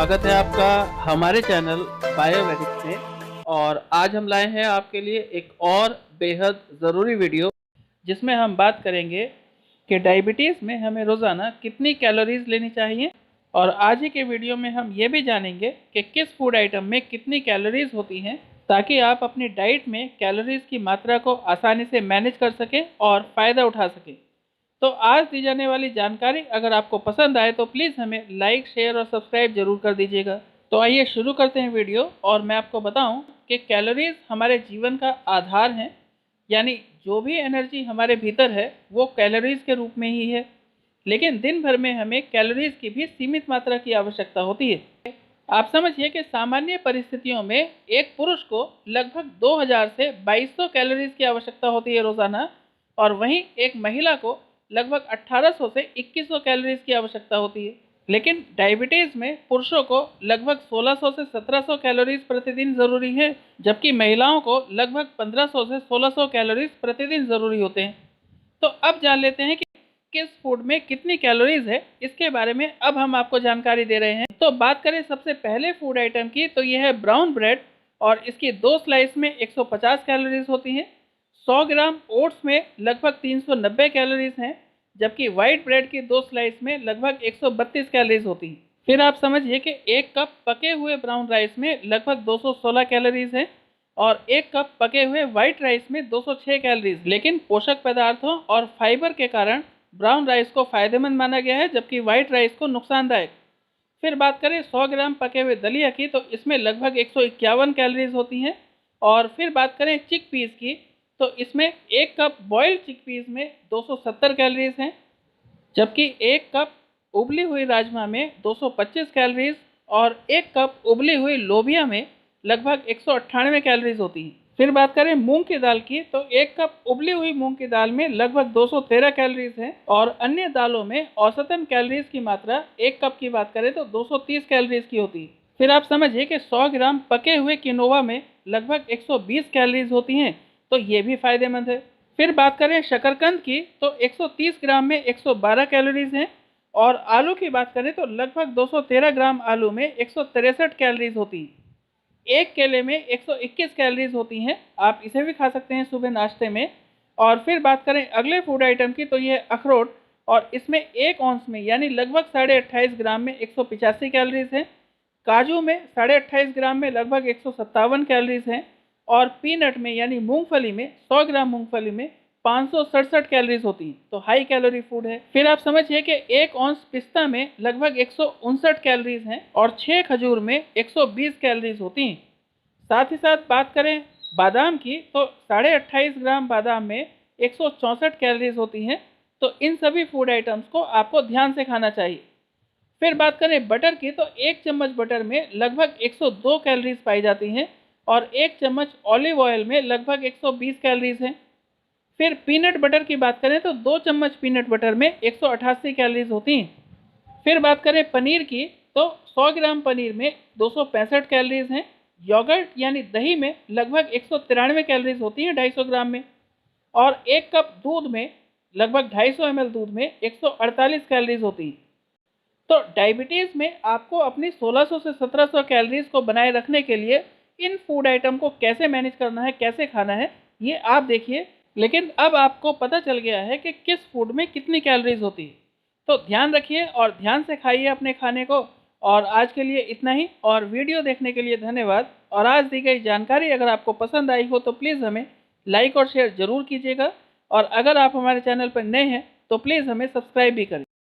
स्वागत है आपका हमारे चैनल बायोवेदिक्स में। और आज हम लाए हैं आपके लिए एक और बेहद ज़रूरी वीडियो जिसमें हम बात करेंगे कि डायबिटीज़ में हमें रोज़ाना कितनी कैलोरीज़ लेनी चाहिए। और आज ही के वीडियो में हम ये भी जानेंगे कि किस फूड आइटम में कितनी कैलोरीज़ होती हैं, ताकि आप अपनी डाइट में कैलोरीज़ की मात्रा को आसानी से मैनेज कर सकें और फ़ायदा उठा सकें। तो आज दी जाने वाली जानकारी अगर आपको पसंद आए तो प्लीज़ हमें लाइक, शेयर और सब्सक्राइब जरूर कर दीजिएगा। तो आइए शुरू करते हैं वीडियो। और मैं आपको बताऊं कि कैलोरीज हमारे जीवन का आधार हैं, यानी जो भी एनर्जी हमारे भीतर है वो कैलोरीज के रूप में ही है। लेकिन दिन भर में हमें कैलोरीज की भी सीमित मात्रा की आवश्यकता होती है। आप समझिए कि सामान्य परिस्थितियों में एक पुरुष को लगभग 2000 से 2200 कैलोरीज की आवश्यकता होती है रोज़ाना, और वहीं एक महिला को लगभग 1800 से 2100 कैलोरीज की आवश्यकता होती है। लेकिन डायबिटीज़ में पुरुषों को लगभग 1600 से 1700 कैलोरीज प्रतिदिन ज़रूरी है, जबकि महिलाओं को लगभग 1500 से 1600 कैलोरीज प्रतिदिन ज़रूरी होते हैं। तो अब जान लेते हैं कि किस फूड में कितनी कैलोरीज है। इसके बारे में अब हम आपको जानकारी दे रहे हैं। तो बात करें सबसे पहले फूड आइटम की, तो यह है ब्राउन ब्रेड, और इसकी 2 स्लाइस में 150 कैलोरीज होती हैं। 100 ग्राम ओट्स में लगभग 390 कैलोरीज हैं, जबकि वाइट ब्रेड की 2 स्लाइस में लगभग 132 कैलोरीज होती हैं। फिर आप समझिए कि 1 कप पके हुए ब्राउन राइस में लगभग 216 कैलोरीज हैं, और 1 कप पके हुए वाइट राइस में 206 कैलोरीज। लेकिन पोषक पदार्थों और फाइबर के कारण ब्राउन राइस को फायदेमंद माना गया है, जबकि वाइट राइस को नुकसानदायक। फिर बात करें 100 ग्राम पके हुए दलिया की, तो इसमें लगभग 151 कैलोरीज होती हैं। और फिर बात करें चिक पीस की, तो इसमें 1 कप बॉइल्ड चिक पीस में 270 कैलोरीज हैं, जबकि 1 कप उबली हुई राजमा में 225 कैलोरीज और 1 कप उबली हुई लोबिया में लगभग 198 कैलोरीज होती हैं। फिर बात करें मूंग की दाल की, तो 1 कप उबली हुई मूंग की दाल में लगभग 213 कैलोरीज है, और अन्य दालों में औसतन कैलोरीज की मात्रा 1 कप की बात करें तो 230 कैलोरीज की होती है। फिर आप समझिए कि 100 ग्राम पके हुए किनोवा में लगभग 120 कैलोरीज होती हैं, तो ये भी फायदेमंद है। फिर बात करें शकरकंद की, तो 130 ग्राम में 112 कैलोरीज हैं, और आलू की बात करें तो लगभग 213 ग्राम आलू में 163 कैलोरीज होती हैं। एक केले में 121 कैलोरीज होती हैं, आप इसे भी खा सकते हैं सुबह नाश्ते में। और फिर बात करें अगले फूड आइटम की, तो यह अखरोट, और इसमें 1 औंस में यानी लगभग 28.5 ग्राम में 185 कैलोरीज हैं। काजू में 28.5 ग्राम में लगभग 157 कैलोरीज हैं, और पीनट में यानी मूंगफली में 100 ग्राम मूंगफली में 567 कैलोरीज होती हैं, तो हाई कैलोरी फूड है। फिर आप समझिए कि 1 औंस पिस्ता में लगभग 159 कैलोरीज हैं, और 6 खजूर में 120 कैलोरीज होती हैं। साथ ही साथ बात करें बादाम की, तो 28.5 ग्राम बादाम में 164 कैलोरीज होती हैं। तो इन सभी फूड आइटम्स को आपको ध्यान से खाना चाहिए। फिर बात करें बटर की, तो 1 चम्मच बटर में लगभग 102 कैलोरीज पाई जाती हैं, और 1 चम्मच ऑलिव ऑयल में लगभग 120 कैलोरीज हैं। फिर पीनट बटर की बात करें तो 2 चम्मच पीनट बटर में 188 कैलोरीज होती हैं। फिर बात करें पनीर की, तो 100 ग्राम पनीर में 265 कैलोरीज हैं। योगर्ट यानी दही में लगभग 193 कैलोरीज होती हैं 250 ग्राम में, और 1 कप दूध में लगभग 250 ml दूध में 148 कैलोरीज होती हैं। तो डायबिटीज़ में आपको अपनी 1600 से 1700 कैलोरीज को बनाए रखने के लिए इन फूड आइटम को कैसे मैनेज करना है, कैसे खाना है, ये आप देखिए। लेकिन अब आपको पता चल गया है कि किस फूड में कितनी कैलोरीज होती है। तो ध्यान रखिए और ध्यान से खाइए अपने खाने को। और आज के लिए इतना ही, और वीडियो देखने के लिए धन्यवाद। और आज दी गई जानकारी अगर आपको पसंद आई हो तो प्लीज़ हमें लाइक और शेयर ज़रूर कीजिएगा। और अगर आप हमारे चैनल पर नए हैं तो प्लीज़ हमें सब्सक्राइब भी करें।